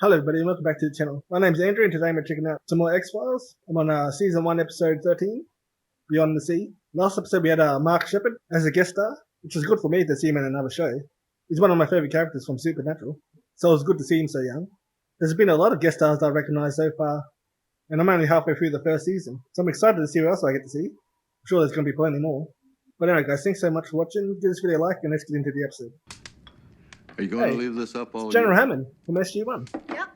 Hello everybody and welcome back to the channel. My name's Andrew and today I'm checking out some more X-Files. I'm on Season 1 Episode 13, Beyond the Sea. Last episode we had Mark Sheppard as a guest star, which was good for me to see him in another show. He's one of my favourite characters from Supernatural, so it was good to see him so young. There's been a lot of guest stars that I recognise so far, and I'm only halfway through the first season, so I'm excited to see what else I get to see. I'm sure there's going to be plenty more. But anyway guys, thanks so much for watching. Give this video a like and let's get into the episode. Are you going to leave this up all General year? Hammond from SG-1. Yep.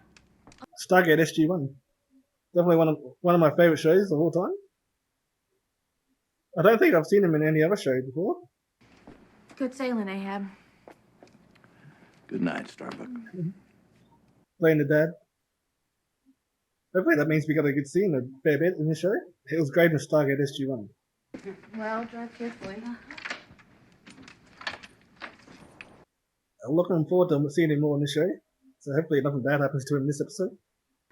Stargate SG-1. Definitely one of my favourite shows of all time. I don't think I've seen him in any other show before. Good sailing, Ahab. Good night, Starbuck. Playing the dad. Hopefully that means we got a good scene a fair bit in this show. It was great in Stargate SG-1. Well, drive carefully. I'm looking forward to seeing him more in this show. So hopefully nothing bad happens to him in this episode.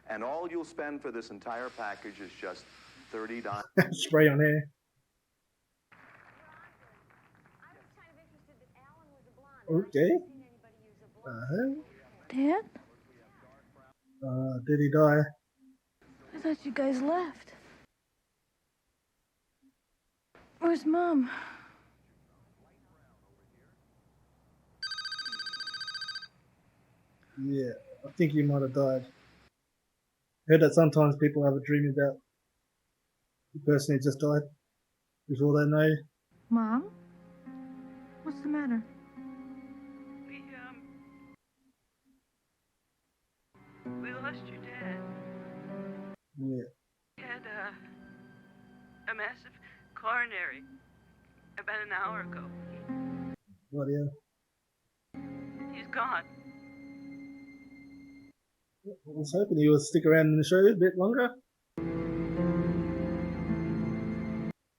And all you'll spend for this entire package is just $30. Spray on hair. Okay. Dad? Did he die? I thought you guys left. Where's Mom? Yeah, I think he might have died. Heard that sometimes people have a dream about the person who just died before they know. Mom? What's the matter? We lost your dad. Yeah. He had a massive coronary about an hour ago. Bloody hell. He's gone. I was hoping he would stick around in the show a bit longer.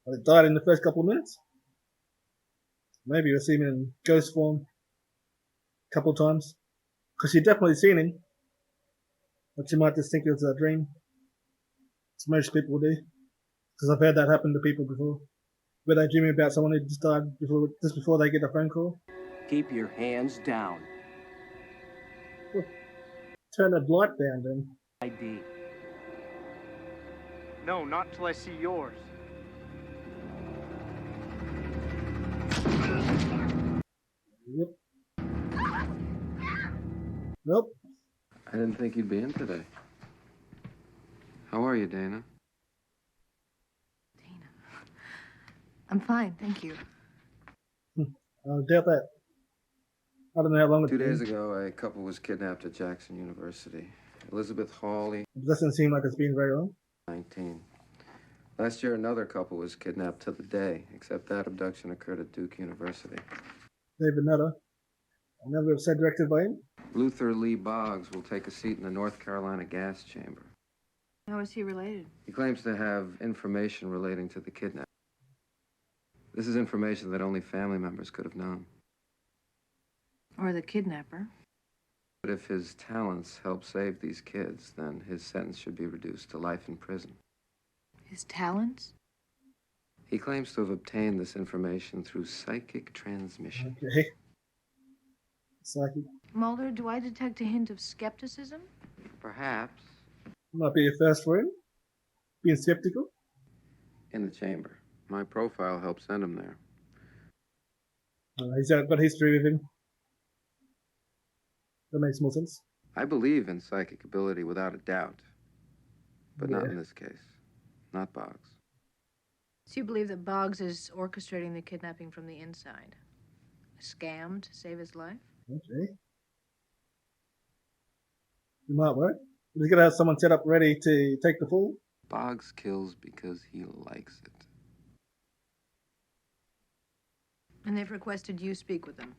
But it died in the first couple of minutes. Maybe we'll see him in ghost form a couple of times. Because you've definitely seen him. But you might just think it was a dream. As most people do. Because I've heard that happen to people before. Where they dream about someone who just died just before they get a phone call. Keep your hands down. Turn that light down then. ID. No, not until I see yours. Yep. Nope. I didn't think you'd be in today. How are you, Dana? Dana. I'm fine, thank you. I doubt that. I don't know how long it's 2 been. days ago, a couple was kidnapped at Jackson University. Elizabeth Hawley, It doesn't seem like it's been very long. 19. Last year, another couple was kidnapped to the day, except that abduction occurred at Duke University. David Nutter. Another episode directed by him. Luther Lee Boggs will take a seat in the North Carolina gas chamber. How is he related? He claims to have information relating to the kidnapping. This is information that only family members could have known. Or the kidnapper. But if his talents help save these kids, then his sentence should be reduced to life in prison. His talents? He claims to have obtained this information through psychic transmission. Okay. Psychic. Mulder, do I detect a hint of skepticism? Perhaps Might be a first for him. Being skeptical. in the chamber. My profile helped send him there. He's got history with him. That makes more sense. I believe in psychic ability without a doubt, but not Yeah. in this case. Not Boggs. So you believe that Boggs is orchestrating the kidnapping from the inside? A scam to save his life? Okay. It might work. He's got to have someone set up ready to take the fall. Boggs kills because he likes it. And they've requested you speak with them.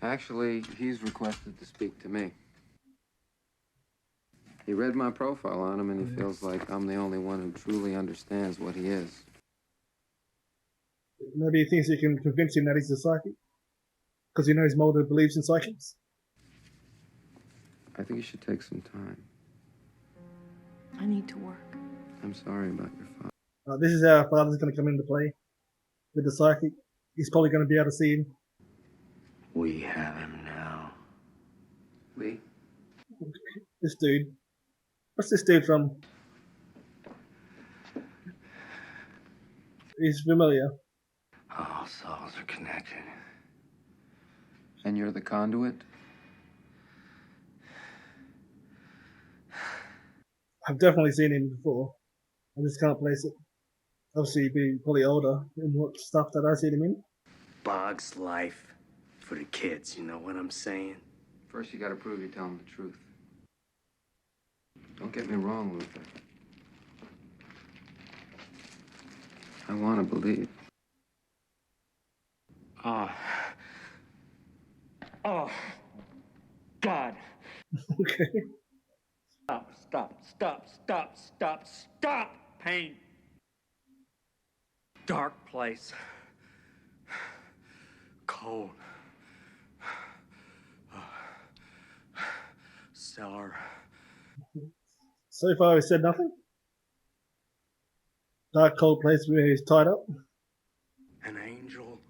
Actually, he's requested to speak to me. He read my profile on him, and he feels like I'm the only one who truly understands what he is. Maybe he thinks he can convince him that he's a psychic. Because he knows Mulder believes in psychics. I think you should take some time. I need to work. I'm sorry about your father. This is how our father's going to come into play. With the psychic. He's probably going to be able to see him. We have him now. We? Okay. This dude. What's this dude from? He's familiar. All souls are connected. And you're the conduit? I've definitely seen him before. I just can't place it. Obviously, he'd be probably older in what stuff that I've seen him in. Boggs' life for the kids, you know what I'm saying? First, you gotta prove you're telling the truth. Don't get me wrong, Luther. I want to believe. Oh, God. Okay. Stop. Pain. Dark place. Cold. Cellar. So far, he said nothing. Dark, cold place where he's tied up. An angel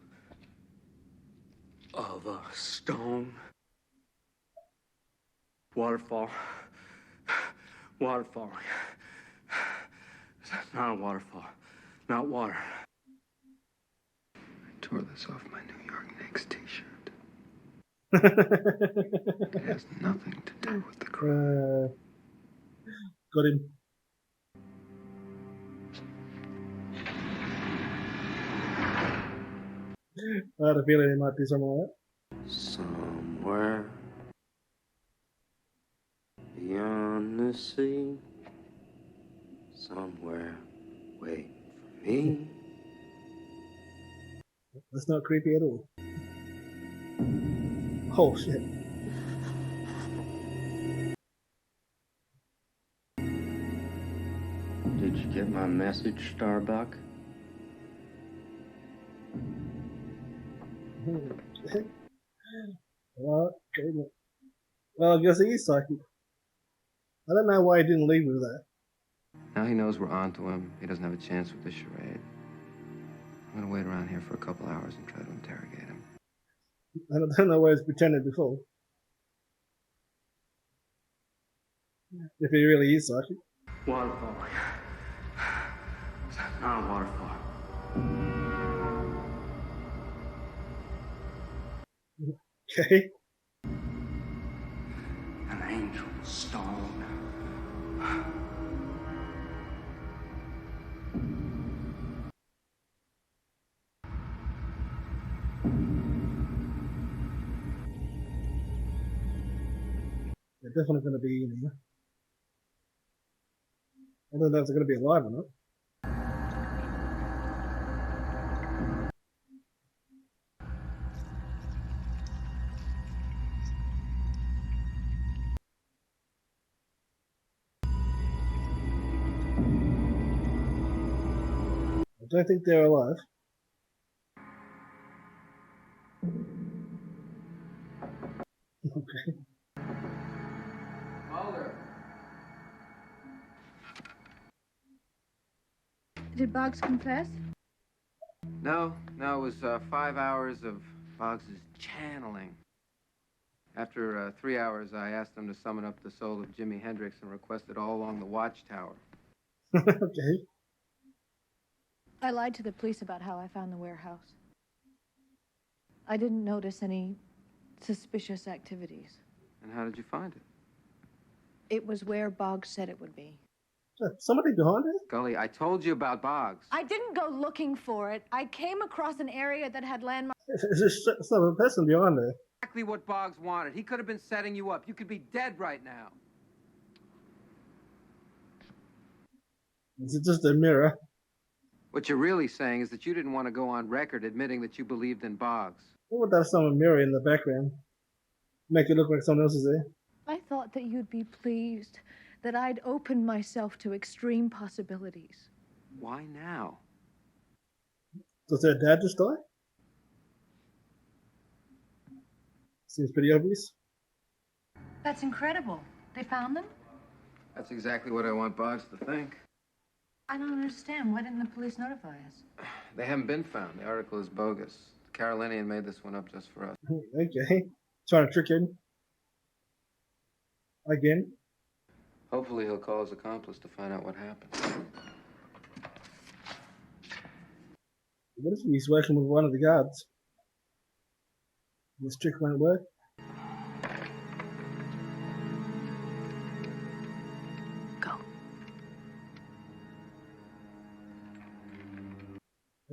of a stone. Waterfall. Waterfall. Not a waterfall. Not water. I tore this off my New York Knicks t-shirt. It has nothing to do with the crime. Got him. I had a feeling it might be something like that. Somewhere beyond the sea, somewhere wait for me. That's not creepy at all. Oh shit. Did you get my message, Starbuck? Well, I guess he is psychic. I don't know why he didn't leave with that. Now he knows we're onto him. He doesn't have a chance with this charade. I'm gonna wait around here for a couple hours and try to interrogate him. I don't know why he's pretended before. If he really is psychic. Waterfall. Not a waterfall. Okay. An angel stone. They're definitely going to be in here. I don't know if they're going to be alive or not. I don't think they're alive. Okay. Mulder! Did Boggs confess? No, it was 5 hours of Boggs' channeling. After 3 hours, I asked him to summon up the soul of Jimi Hendrix and request it all along the watchtower. Okay. I lied to the police about how I found the warehouse. I didn't notice any suspicious activities. And how did you find it? It was where Boggs said it would be. Somebody behind it? Scully, I told you about Boggs. I didn't go looking for it. I came across an area that had landmarks. It's not a person behind there. Exactly what Boggs wanted. He could have been setting you up. You could be dead right now. Is it just a mirror? What you're really saying is that you didn't want to go on record admitting that you believed in Boggs. What would that some mirror in the background? Make it look like someone else is there. I thought that you'd be pleased that I'd opened myself to extreme possibilities. Why now? Does their dad just die? Seems pretty obvious. That's incredible. They found them? That's exactly what I want Boggs to think. I don't understand. Why didn't the police notify us? They haven't been found. The article is bogus. The Carolinian made this one up just for us. Okay. Trying to trick him. Again. Hopefully he'll call his accomplice to find out what happened. What if he's working with one of the guards? This trick won't work. Go.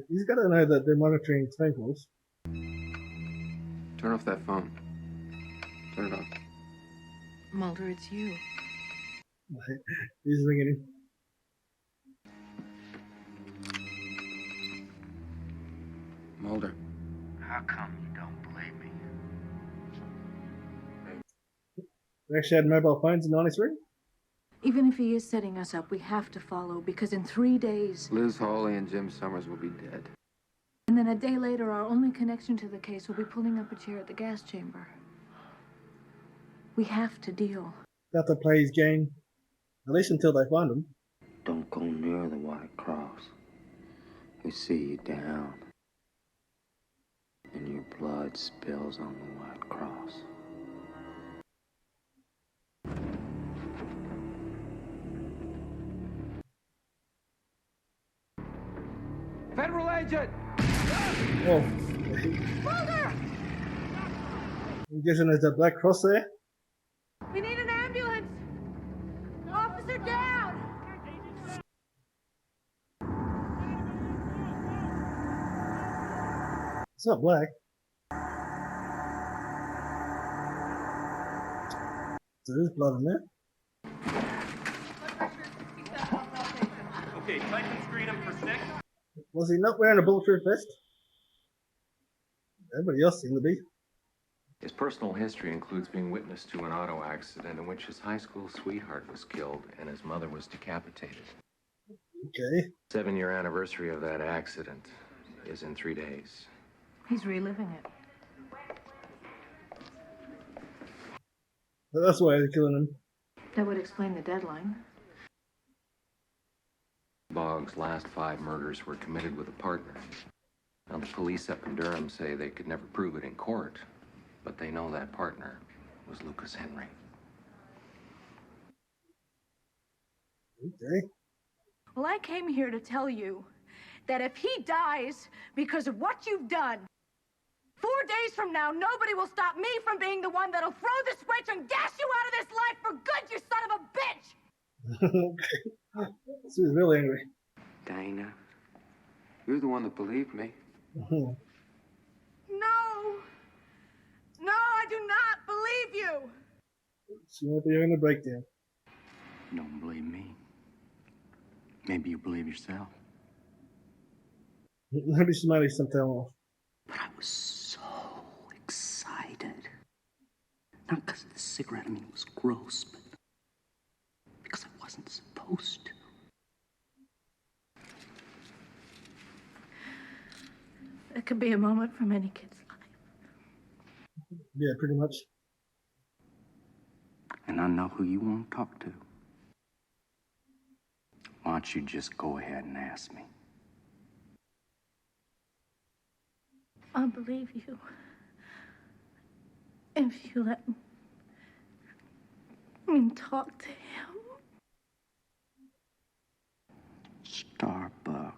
He's got to know that they're monitoring his phone calls. Turn off that phone. Turn it off. Mulder, it's you. He's ringing him. Mulder. How come you don't believe me? They actually had mobile phones in '93. Even if he is setting us up, we have to follow, because in 3 days, Liz Hawley and Jim Summers will be dead. and then a day later, our only connection to the case will be pulling up a chair at the gas chamber. We have to deal. Got to play his game. At least until they find him. Don't go near the White Cross. We see you down, and your blood spills on the White Cross. Federal agent! Oh. I'm guessing there's a black cross there. We need an ambulance! Officer down! It's not black. So there's blood in there. Okay, tight and screen him for 6. Was he not wearing a bulletproof vest? Everybody else seemed to be. His personal history includes being witness to an auto accident in which his high school sweetheart was killed and his mother was decapitated. Okay. 7-year anniversary of that accident is in 3 days. He's reliving it. So that's why they're killing him. That would explain the deadline. Boggs' last 5 murders were committed with a partner. Now, the police up in Durham say they could never prove it in court, but they know that partner was Lucas Henry. Okay. Well, I came here to tell you that if he dies because of what you've done, 4 days from now, nobody will stop me from being the one that'll throw the switch and gas you out of this life for good, you son of a bitch! Okay. She was really angry. Dana, you're the one that believed me. No! No, I do not believe you! She might be having a breakdown. You don't believe me? Maybe you believe yourself. Maybe she might need some time off. But I was so excited. Not because of the cigarette, I mean, it was gross, but because I wasn't supposed to. It could be a moment from any kid's life. Yeah, pretty much. And I know who you want to talk to. Why don't you just go ahead and ask me? I'll believe you. If you let me talk to him. Starbuck.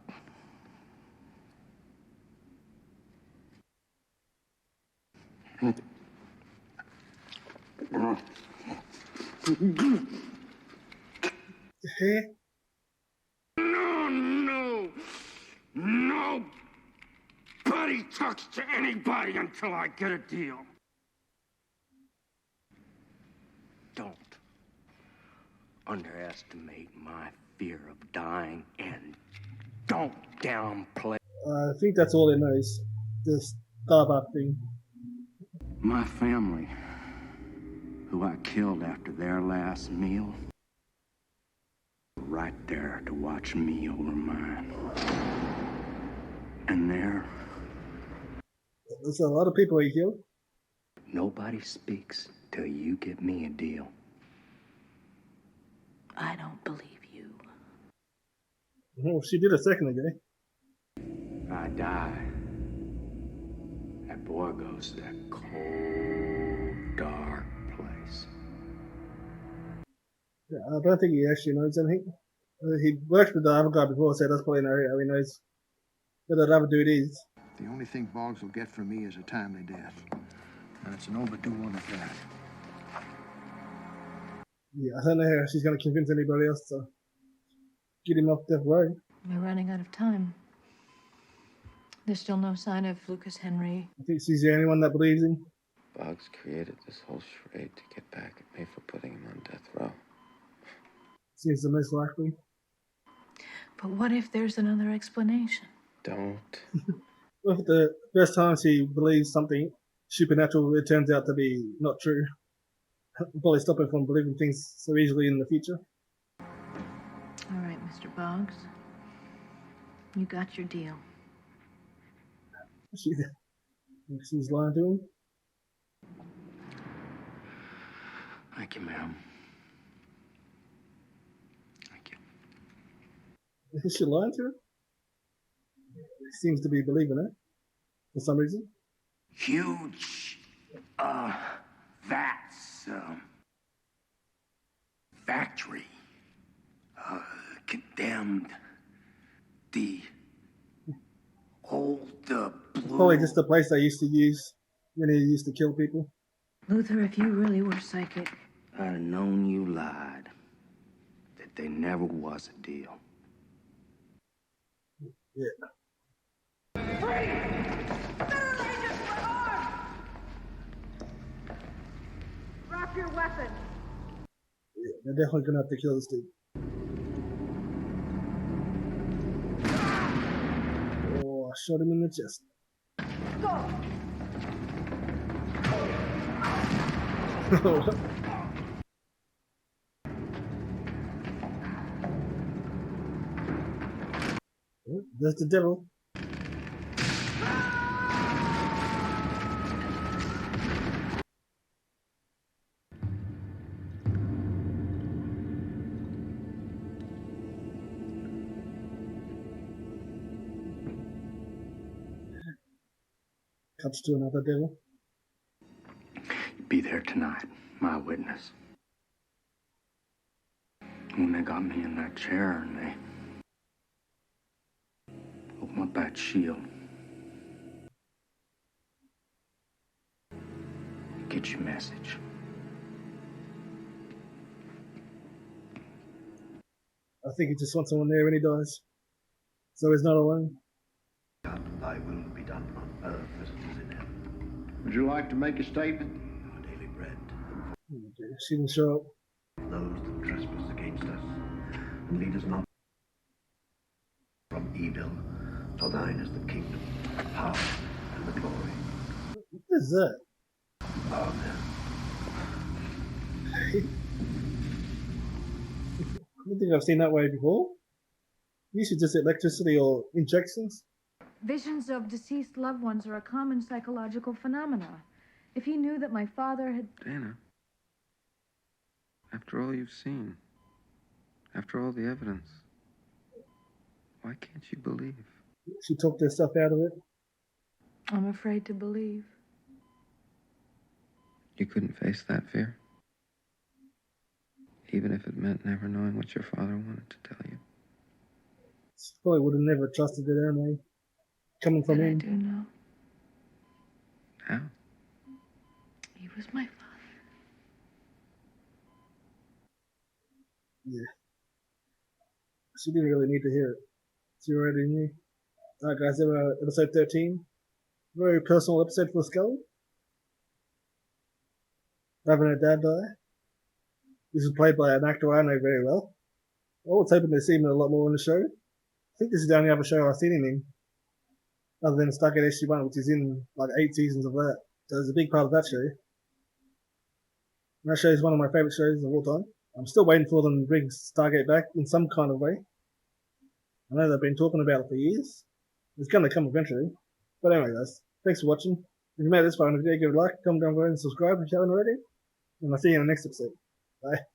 Hey. No! Nobody talks to anybody until I get a deal. Don't underestimate my fear of dying, and don't downplay. I think that's all he knows. This Starbuck thing. My family, who I killed after their last meal, were right there to watch me over mine. And There's a lot of people he killed. nobody speaks till you get me a deal. I don't believe you. Oh, she did a second ago. If I die, that boy goes to that cold, dark place. I don't think he actually knows anything. He worked with the other guy before, so that's probably an area how he knows where that other dude is. The only thing Boggs will get from me is a timely death. And it's an overdue one at that. Yeah, I don't know how she's going to convince anybody else to get him off death row. We're running out of time. There's still no sign of Lucas Henry. I think she's the only one that believes him. Boggs created this whole charade to get back at me for putting him on death row. Seems the most likely. But what if there's another explanation? Don't. Well, if the first time she believes something supernatural, it turns out to be not true. It'll probably stop her from believing things so easily in the future. All right, Mr. Boggs. You got your deal. She's lying to him. Thank you, ma'am. Thank you. Is she lying to him? He seems to be believing it for some reason. Huge, vats, factory, condemned, the old, blue... Probably just the place they used to use when he used to kill people. Luther, if you really were psychic... I'd have known you lied. That there never was a deal. Yeah. Drop your weapon. Yeah, they're definitely gonna have to kill this dude. Oh, I shot him in the chest. Go. Oh, there's the devil. Cuts to another devil. Be there tonight, my witness. When they got me in that chair and they opened up that shield. Get your message. I think he just wants someone there when he dies. So he's not alone. Thy will be done on earth as it is in heaven. Would you like to make a statement? Our daily bread. She didn't show up. Those that trespass against us, and lead us not from evil, for thine is the kingdom, the power, and the glory. What is that? Amen. I don't think I've seen that way before. Usually just electricity or injections. Visions of deceased loved ones are a common psychological phenomena. If he knew that my father had... Dana, after all you've seen, after all the evidence, why can't you believe? She talked herself out of it. I'm afraid to believe. You couldn't face that fear? Even if it meant never knowing what your father wanted to tell you? She probably would have never trusted it anyway. Coming from him. I do know. How? He was my father. Yeah. She didn't really need to hear it. She already knew. Alright guys, episode 13. Very personal episode for Scully. Having her dad die. This is played by an actor I know very well. I was hoping to see him a lot more in the show. I think this is the only other show I've seen him in. Other than Stargate SG-1, which is in like 8 seasons of that. So it's a big part of that show. And that show is one of my favourite shows of all time. I'm still waiting for them to bring Stargate back in some kind of way. I know they've been talking about it for years. It's going to come eventually. But anyway guys, thanks for watching. If you made it this far in the video, give it a like, comment down below and subscribe if you haven't already. And I'll see you in the next episode. Bye.